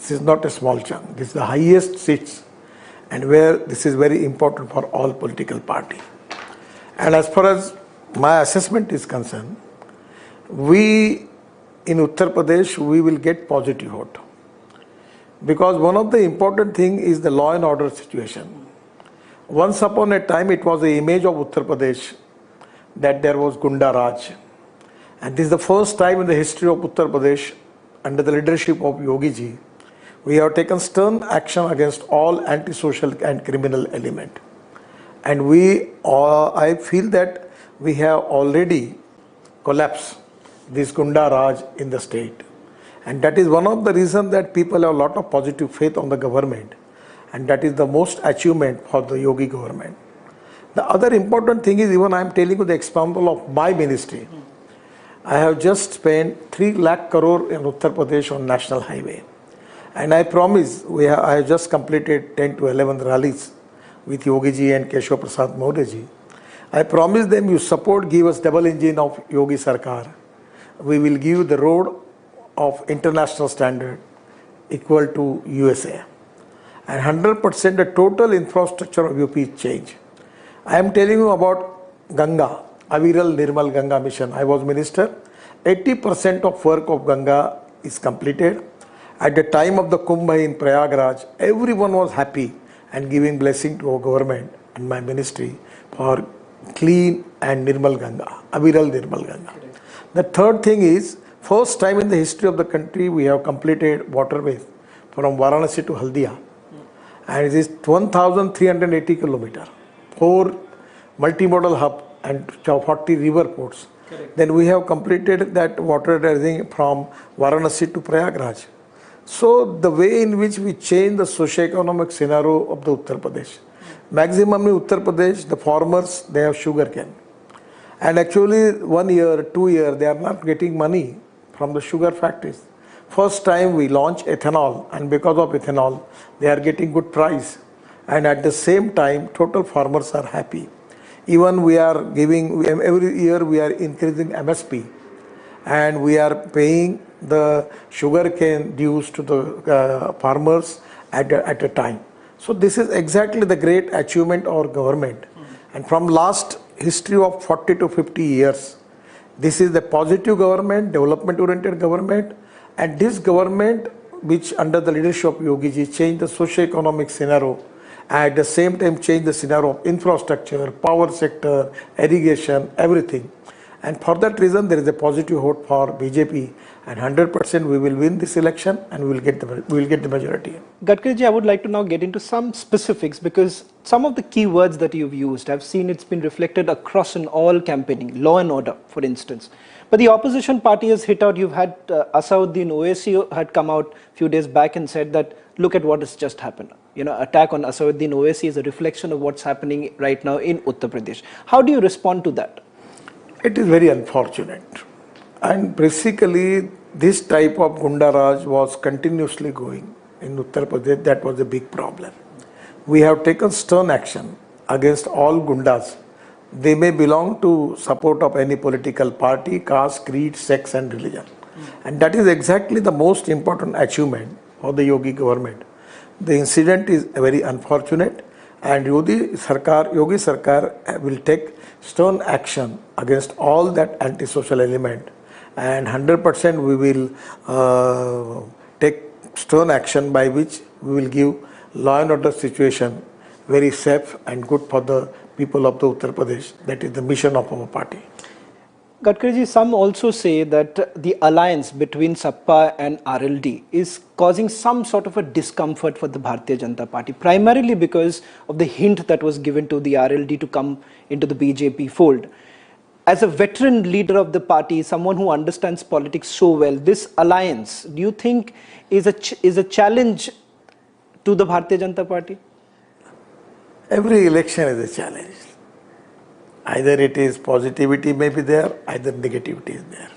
This is not a small chunk. This is the highest seats, and where this is very important for all political party. And as far as my assessment is concerned, we in Uttar Pradesh, we will get positive vote. Because one of the important thing is the law and order situation. Once upon a time, it was the image of Uttar Pradesh that there was Gunda Raj. And this is the first time in the history of Uttar Pradesh, under the leadership of Yogi ji, we have taken stern action against all antisocial and criminal element. And I feel that we have already collapsed this Gunda Raj in the state. And that is one of the reasons that people have a lot of positive faith on the government. And that is the most achievement for the Yogi government. The other important thing is, even I am telling you the example of my ministry. I have just spent 3 lakh crore in Uttar Pradesh on national highway. And I promise, I have just completed 10 to 11 rallies with Yogi ji and Keshav Prasad Maurya ji. I promise them, you support, give us double engine of Yogi Sarkar. We will give the road of international standard equal to USA. And 100% the total infrastructure of UP is changed. I am telling you about Ganga, Aviral Nirmal Ganga mission. I was minister. 80% of work of Ganga is completed. At the time of the Kumbh in Prayagraj, everyone was happy and giving blessing to our government and my ministry for clean and Nirmal Ganga, Aviral Nirmal Ganga. The third thing is, first time in the history of the country, we have completed waterways from Varanasi to Haldia. And it is 1,380 kilometers, 4 multimodal hub and 40 river ports. Correct. Then we have completed that water from Varanasi to Prayagraj. So the way in which we change the socio-economic scenario of the Uttar Pradesh. Maximum in Uttar Pradesh, the farmers, they have sugar cane. And actually 1 year, 2 years, they are not getting money from the sugar factories. First time we launch ethanol, and because of ethanol, they are getting good price. And at the same time, total farmers are happy. Even we are giving, every year we are increasing MSP. And we are paying the sugar cane dues to the farmers at a time. So this is exactly the great achievement of our government. And from last history of 40 to 50 years, this is the positive government, development-oriented government. And this government, which under the leadership of Yogi ji, changed the socio-economic scenario, at the same time changed the scenario of infrastructure, power sector, irrigation, everything. And for that reason, there is a positive vote for BJP, and 100% we will win this election and we will get the majority. Gadkari ji, I would like to now get into some specifics, because some of the key words that you've used, I've seen it's been reflected across in all campaigning, law and order, for instance. But the opposition party has hit out. You've had Asauddin Owaisi had come out a few days back and said that, look at what has just happened. You know, attack on Asauddin Owaisi is a reflection of what's happening right now in Uttar Pradesh. How do you respond to that? It is very unfortunate. And basically, this type of Gunda Raj was continuously going in Uttar Pradesh. That was a big problem. We have taken stern action against all Gundas. They may belong to support of any political party, caste, creed, sex and religion. And that is exactly the most important achievement of the Yogi government. The incident is very unfortunate, and Yogi Sarkar will take stern action against all that antisocial element, and 100% we will take stern action by which we will give law and order situation very safe and good for the people of the Uttar Pradesh. That is the mission of our party. Gadkari ji, some also say that the alliance between Sappa and RLD is causing some sort of a discomfort for the Bharatiya Janata Party, primarily because of the hint that was given to the RLD to come into the BJP fold. As a veteran leader of the party, someone who understands politics so well, this alliance, do you think is a challenge to the Bharatiya Janata Party? Every election is a challenge. Either it is positivity may be there, either negativity is there.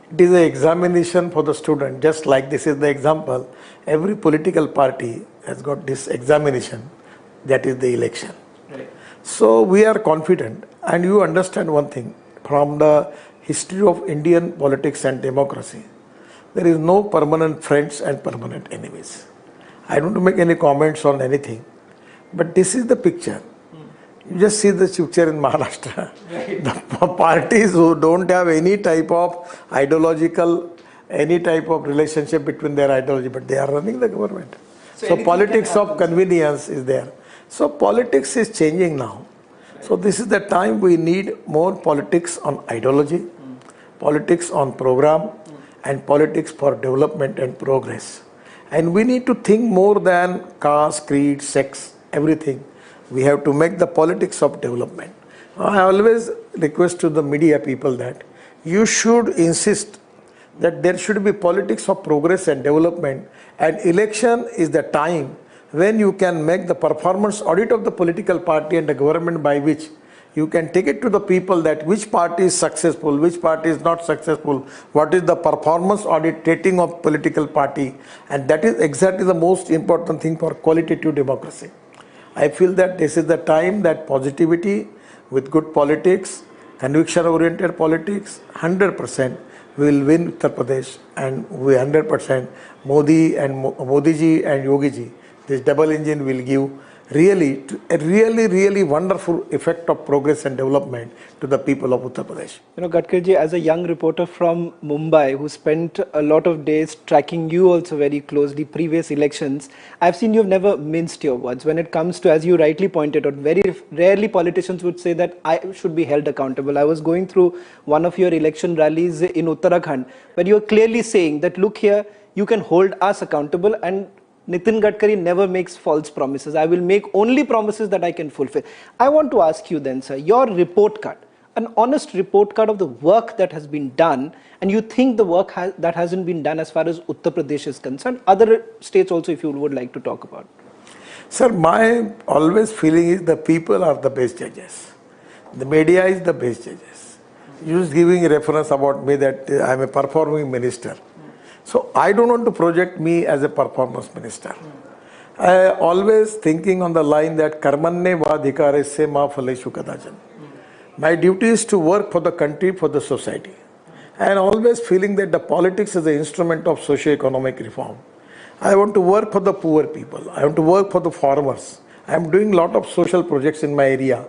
It is an examination for the student, just like this is the example. Every political party has got this examination, that is the election. Right. So we are confident, and you understand one thing, from the history of Indian politics and democracy, there is no permanent friends and permanent enemies. I don't make any comments on anything, but this is the picture. You just see the picture in Maharashtra. Right. The parties who don't have any type of ideological, any type of relationship between their ideology, but they are running the government. So politics of convenience is there. So politics is changing now. Right. So this is the time we need more politics on ideology, politics on program, and politics for development and progress. And we need to think more than caste, creed, sex, everything. We have to make the politics of development. I always request to the media people that you should insist that there should be politics of progress and development, and election is the time when you can make the performance audit of the political party and the government, by which you can take it to the people that which party is successful, which party is not successful, what is the performance audit rating of political party, and that is exactly the most important thing for qualitative democracy. I feel that this is the time that positivity with good politics, conviction-oriented politics, 100% will win Uttar Pradesh, and we 100% Modi ji and Yogi ji, this double engine will give really wonderful effect of progress and development to the people of Uttar Pradesh. Gadkari ji, as a young reporter from Mumbai who spent a lot of days tracking you also very closely, previous elections, I've seen you've never minced your words. When it comes to, as you rightly pointed out, very rarely politicians would say that I should be held accountable. I was going through one of your election rallies in Uttarakhand, where you're clearly saying that, look here, you can hold us accountable, and Nitin Gadkari never makes false promises. I will make only promises that I can fulfill. I want to ask you then, sir, your report card, an honest report card of the work that has been done, and you think the work that hasn't been done as far as Uttar Pradesh is concerned, other states also, if you would like to talk about. Sir, my always feeling is the people are the best judges. The media is the best judges. You just giving a reference about me that I am a performing minister. So I don't want to project me as a performance minister. I always thinking on the line that karmanne vadhikaresya ma phaleshu kadajan. My duty is to work for the country, for the society. And always feeling that the politics is an instrument of socio-economic reform. I want to work for the poor people. I want to work for the farmers. I am doing a lot of social projects in my area.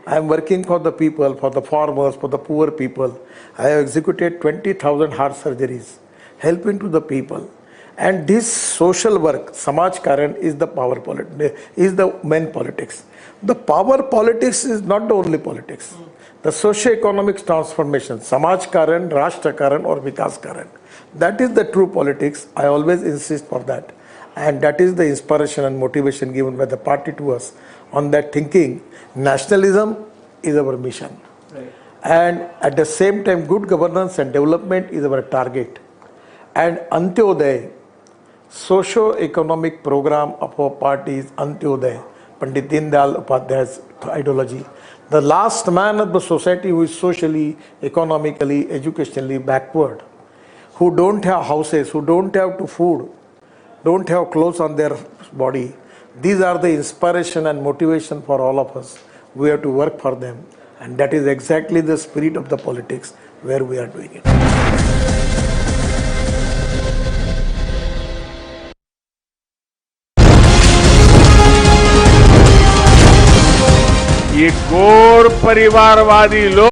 I am working for the people, for the farmers, for the poor people. I have executed 20,000 heart surgeries, helping to the people. And this social work, Samaj Karan, is the power politics, is the main politics. The power politics is not the only politics. The socio-economic transformation, Samaj Karan, Rashtra Karan or Vikas Karan, that is the true politics. I always insist for that. And that is the inspiration and motivation given by the party to us on that thinking. Nationalism is our mission. Right. And at the same time, good governance and development is our target. And Antyodaya, socio-economic program of our party is Antyodaya, Pandit Dindayal Upadhyay's ideology. The last man of the society who is socially, economically, educationally backward, who don't have houses, who don't have to food, don't have clothes on their body. These are the inspiration and motivation for all of us. We have to work for them. And that is exactly the spirit of the politics where we are doing it. ये गोर परिवारवादी लोग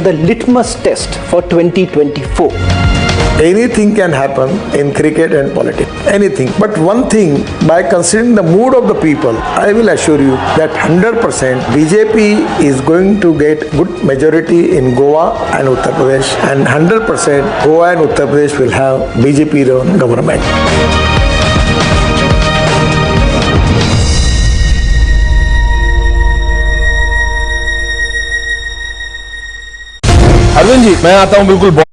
The litmus test for 2024. Anything can happen in cricket and politics, anything. But one thing, by considering the mood of the people, I will assure you that 100% BJP is going to get good majority in Goa and Uttar Pradesh, and 100% Goa and Uttar Pradesh will have BJP-run government. Arvind ji, मैं आता हूं बिल्कुल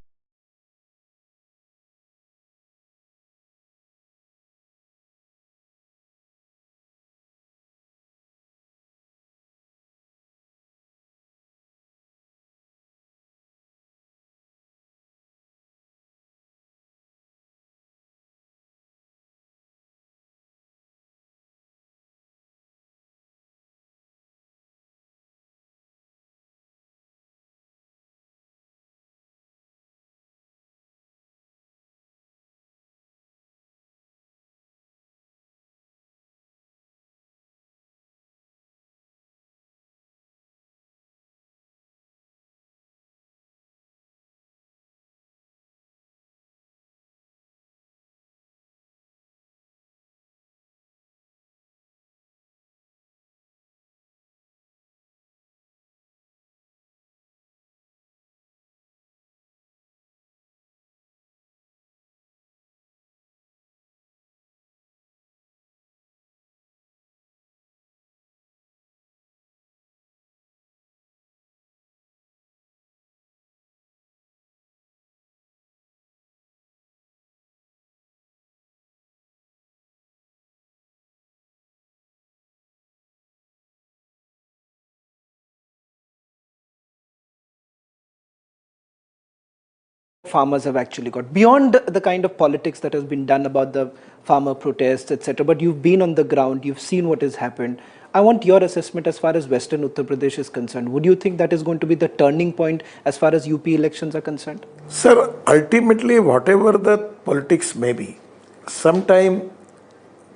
Farmers have actually got beyond the kind of politics that has been done about the farmer protests, etc. But you've been on the ground, you've seen what has happened. I want your assessment as far as Western Uttar Pradesh is concerned. Would you think that is going to be the turning point as far as UP elections are concerned? Sir, ultimately, whatever the politics may be, sometime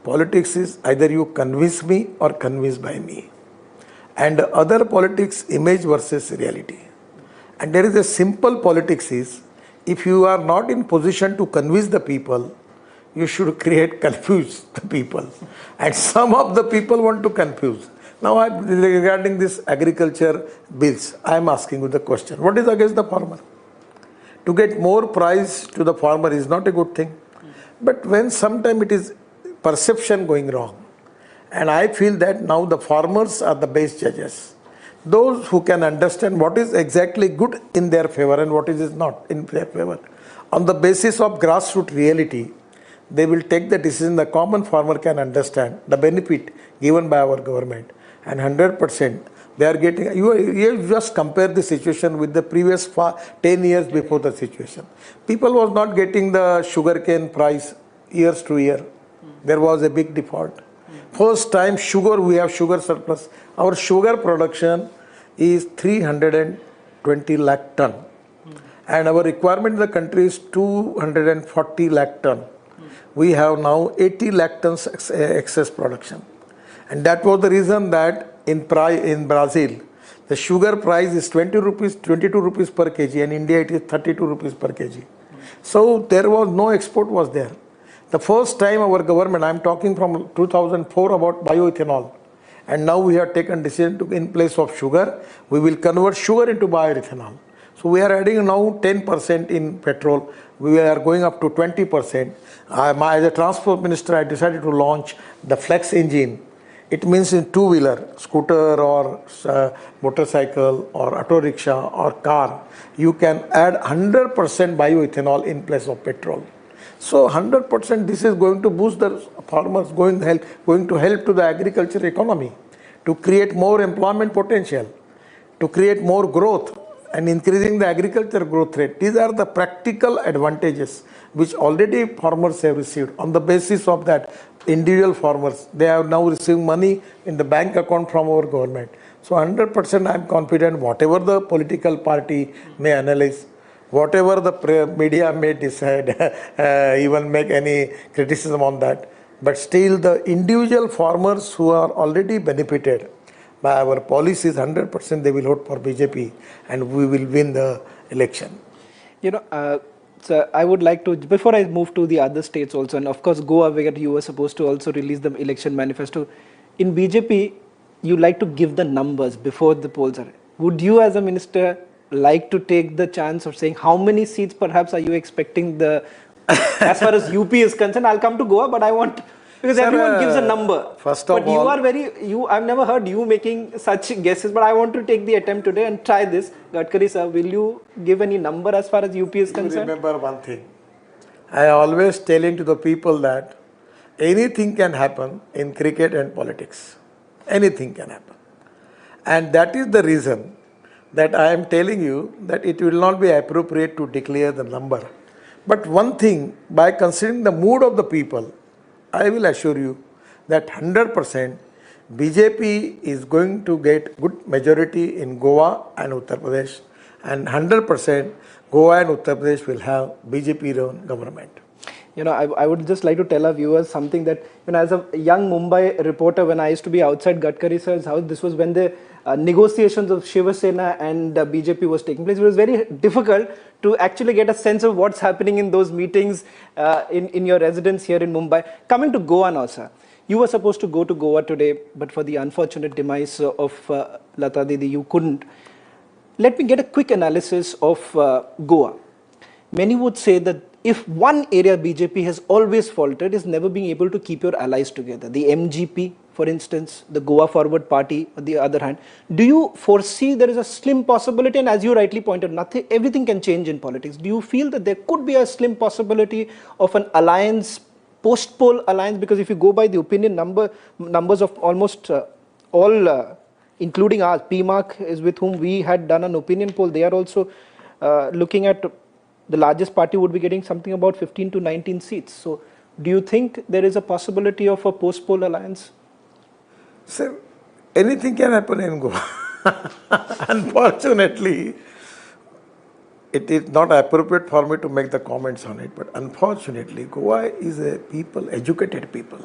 politics is either you convince me or convinced by me. And other politics, image versus reality. And there is a simple politics is, if you are not in position to convince the people, you should confuse the people. And some of the people want to confuse. Now, regarding this agriculture bills, I am asking you the question, what is against the farmer? To get more price to the farmer is not a good thing. But when sometime it is perception going wrong, and I feel that now the farmers are the best judges. Those who can understand what is exactly good in their favor and what is not in their favor. On the basis of grassroots reality, they will take the decision. The common farmer can understand the benefit given by our government, and 100% they are getting. You just compare the situation with the previous 10 years before the situation. People was not getting the sugarcane price years to year. There was a big default. First time sugar, we have sugar surplus. Our sugar production is 320 lakh ton. And our requirement in the country is 240 lakh ton. We have now 80 lakh tons excess production. And that was the reason that in Brazil, the sugar price is 22 rupees per kg, and India it is 32 rupees per kg. So there was no export was there. The first time our government, I am talking from 2004 about bioethanol, and now we have taken decision to, in place of sugar, we will convert sugar into bioethanol. So we are adding now 10% in petrol. We are going up to 20%. As a transport minister, I decided to launch the flex engine. It means in two-wheeler, scooter or motorcycle or auto rickshaw or car, you can add 100% bioethanol in place of petrol. So 100% this is going to boost the farmers, going to help to the agriculture economy, to create more employment potential, to create more growth and increasing the agriculture growth rate. These are the practical advantages which already farmers have received. On the basis of that, individual farmers, they have now received money in the bank account from our government. So 100% I am confident whatever the political party may analyze, whatever the media may decide, even make any criticism on that, but still the individual farmers who are already benefited, by our policies, 100% they will vote for BJP and we will win the election. So I would like to, before I move to the other states also, and of course Goa, where you were supposed to also release the election manifesto. In BJP, you like to give the numbers before the polls are. Would you as a minister like to take the chance of saying how many seats perhaps are you expecting as far as UP is concerned? I'll come to Goa, but I want, because everyone gives a number. First of all, I've never heard you making such guesses, but I want to take the attempt today and try this. Gadkari sir, will you give any number as far as UP is concerned? Remember one thing. I always telling to the people that anything can happen in cricket and politics. Anything can happen. And that is the reason that I am telling you that it will not be appropriate to declare the number. But one thing, by considering the mood of the people, I will assure you that 100% BJP is going to get good majority in Goa and Uttar Pradesh, and 100% Goa and Uttar Pradesh will have BJP-run government. I would just like to tell our viewers something that, as a young Mumbai reporter, when I used to be outside Gadkari sir's house, this was when the negotiations of Shiva Sena and BJP was taking place. It was very difficult to actually get a sense of what's happening in those meetings in your residence here in Mumbai. Coming to Goa now, sir. You were supposed to go to Goa today, but for the unfortunate demise of Lata Didi, you couldn't. Let me get a quick analysis of Goa. Many would say that if one area BJP has always faltered is never being able to keep your allies together. The MGP, for instance, the Goa Forward Party, on the other hand. Do you foresee there is a slim possibility, and as you rightly pointed, everything can change in politics. Do you feel that there could be a slim possibility of an alliance, post-poll alliance? Because if you go by the opinion numbers of almost all, including ours, PMARC is with whom we had done an opinion poll, they are also looking at the largest party would be getting something about 15 to 19 seats. So do you think there is a possibility of a post-poll alliance? Sir, anything can happen in Goa. Unfortunately, it is not appropriate for me to make the comments on it, but unfortunately, Goa is a educated people.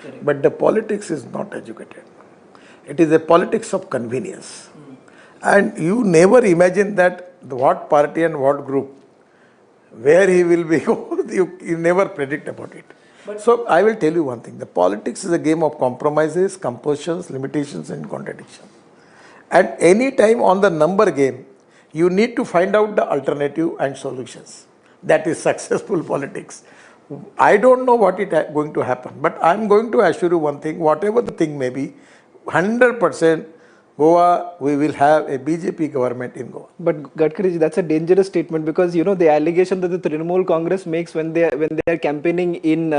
Correct. But the politics is not educated. It is a politics of convenience. And you never imagine that what party and what group, where he will be, you never predict about it. So I will tell you one thing, the politics is a game of compromises, compulsions, limitations and contradictions. At any time on the number game, you need to find out the alternative and solutions. That is successful politics. I don't know what is going to happen, but I am going to assure you one thing, whatever the thing may be, 100% Goa, we will have a BJP government in Goa. But Gadkari, that's a dangerous statement, because the allegation that the Trinamool Congress makes when they are campaigning in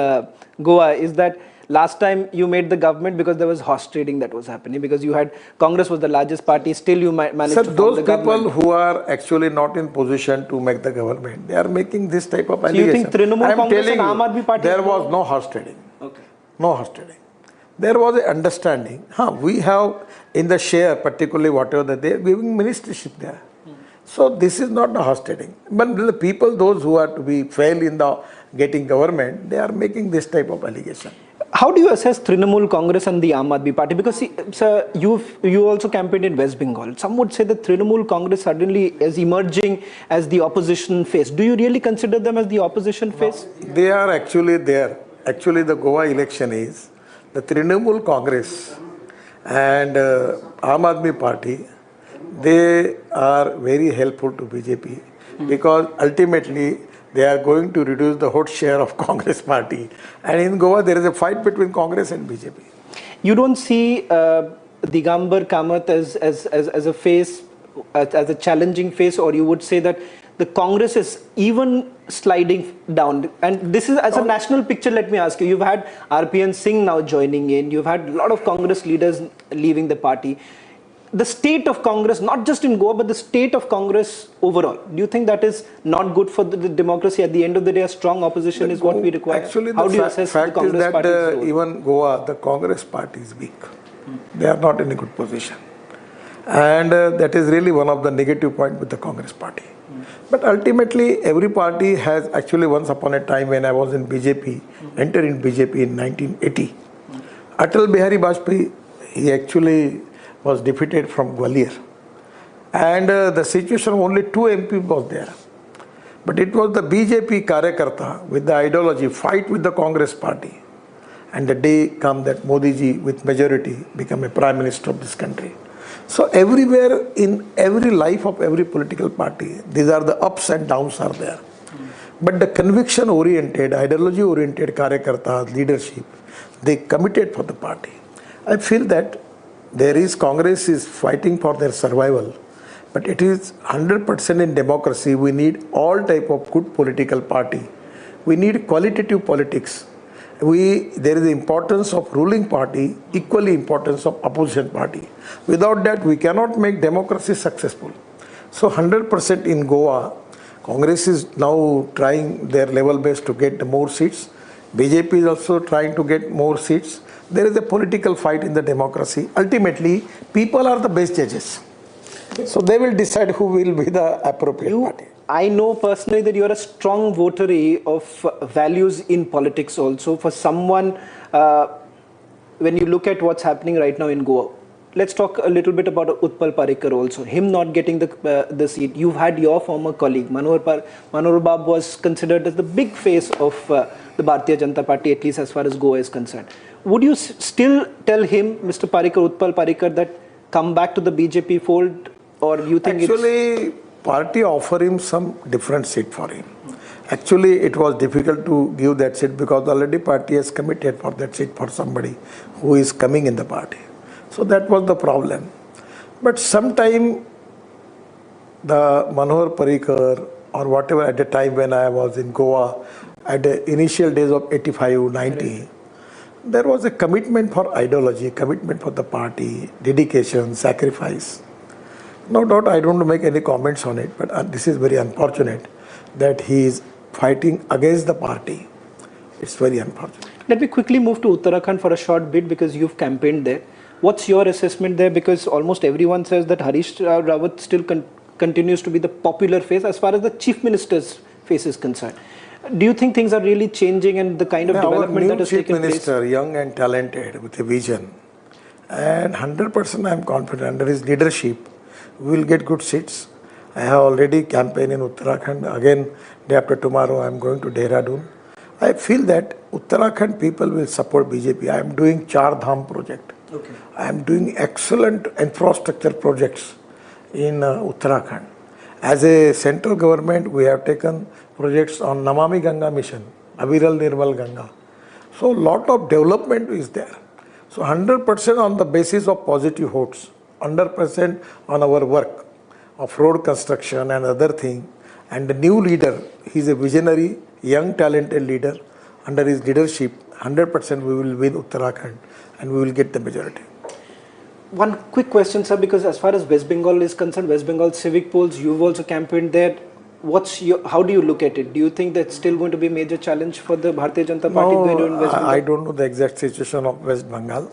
Goa is that last time you made the government because there was horse trading that was happening, because you had Congress was the largest party, still you managed to form the government. Those people who are actually not in position to make the government, they are making this type of allegation. So you think Trinamool Congress and Aam Aadmi Party? There was no horse trading. Okay. No horse trading. There was an understanding. We have in the share, particularly whatever they are giving ministership there. So this is not the horse trading. But the people, those who are to be fail in the getting government, they are making this type of allegation. How do you assess Trinamool Congress and the Aam Aadmi Party? Because see, sir, you also campaigned in West Bengal. Some would say that Trinamool Congress suddenly is emerging as the opposition face. Do you really consider them as the opposition face? They are actually there. Actually, the Goa election is the Trinamool Congress and Aam Aadmi Party. They are very helpful to BJP because ultimately they are going to reduce the vote share of Congress party. And in Goa, there is a fight between Congress and BJP. You don't see Digambar Kamath as a face, as a challenging face, or you would say that the Congress is even sliding down? And this is as a national picture, let me ask you. You've had RPN Singh now joining in. You've had a lot of Congress leaders leaving the party. The state of Congress, not just in Goa, but the state of Congress overall, do you think that is not good for the democracy? At the end of the day, a strong opposition is what we require. Actually, how do you assess the Congress party's role? Even Goa, the Congress party is weak. They are not in a good position. And that is really one of the negative points with the Congress party. But ultimately, every party has actually, once upon a time when I was in BJP, entered in BJP in 1980, Atal Bihari Vajpayee, he actually was defeated from Gwalior. And the situation only 2 MP was there. But it was the BJP Karyakarta with the ideology fight with the Congress party. And the day come that Modi ji with majority become a prime minister of this country. So everywhere in every life of every political party, these are the ups and downs are there. But the conviction oriented, ideology oriented Karyakarta leadership, they committed for the party. I feel that Congress is fighting for their survival. But it is 100% in democracy. We need all type of good political party. We need qualitative politics. There is the importance of ruling party, equally importance of opposition party. Without that, we cannot make democracy successful. So 100% in Goa, Congress is now trying their level best to get more seats. BJP is also trying to get more seats. There is a political fight in the democracy. Ultimately, people are the best judges. So they will decide who will be the appropriate party. I know personally that you are a strong votary of values in politics also. For someone, when you look at what's happening right now in Goa, let's talk a little bit about Utpal Parikar also. Him not getting the seat. You've had your former colleague, Manohar Babu was considered as the big face of the Bharatiya Janata Party, at least as far as Goa is concerned. Would you still tell him, Mr. Parikar, Utpal Parikar, that come back to the BJP fold? Or you think actually, party offer him some different seat for him. Actually, it was difficult to give that seat because already party has committed for that seat for somebody who is coming in the party. So that was the problem. But sometime the Manohar Parikar or whatever at the time when I was in Goa, at the initial days of 85, 90, there was a commitment for ideology, commitment for the party, dedication, sacrifice. No doubt I don't make any comments on it, but this is very unfortunate that he is fighting against the party. It's very unfortunate. Let me quickly move to Uttarakhand for a short bit because you've campaigned there. What's your assessment there? Because almost everyone says that Harish Rawat still continues to be the popular face as far as the Chief Minister's face is concerned. Do you think things are really changing and the kind of development that has taken place? Chief Minister, young and talented with a vision, and 100% I am confident under his leadership, we will get good seats. I have already campaigned in Uttarakhand. Again, day after tomorrow, I am going to Dehradun. I feel that Uttarakhand people will support BJP. I am doing Char Dham project. Okay. I am doing excellent infrastructure projects in Uttarakhand. As a central government, we have taken projects on Namami Ganga mission, Aviral Nirmal Ganga. So, lot of development is there. So, 100% on the basis of positive votes. 100% on our work of road construction and other thing. And the new leader, he is a visionary, young, talented leader. Under his leadership, 100% we will win Uttarakhand and we will get the majority. One quick question, sir, because as far as West Bengal is concerned, West Bengal civic polls, you've also campaigned there. How do you look at it? Do you think that's still going to be a major challenge for the Bharatiya Janata Party going to West Bengal? I don't know the exact situation of West Bengal.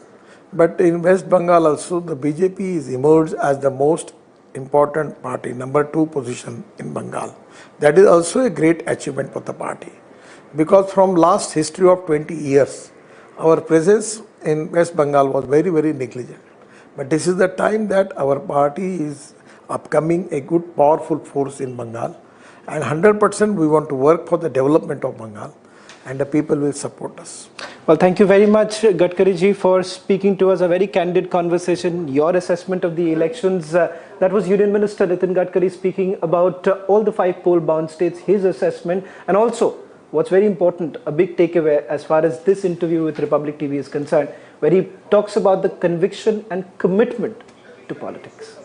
But in West Bengal also, the BJP is emerged as the most important party, number 2 position in Bengal. That is also a great achievement for the party. Because from last history of 20 years, our presence in West Bengal was very, very negligent. But this is the time that our party is upcoming a good, powerful force in Bengal. And 100% we want to work for the development of Bengal. And the people will support us. Well, thank you very much, Gadkari ji, for speaking to us. A very candid conversation. Your assessment of the elections. That was Union Minister Nitin Gadkari speaking about all the 5 poll-bound states, his assessment. And also, what's very important, a big takeaway as far as this interview with Republic TV is concerned, where he talks about the conviction and commitment to politics.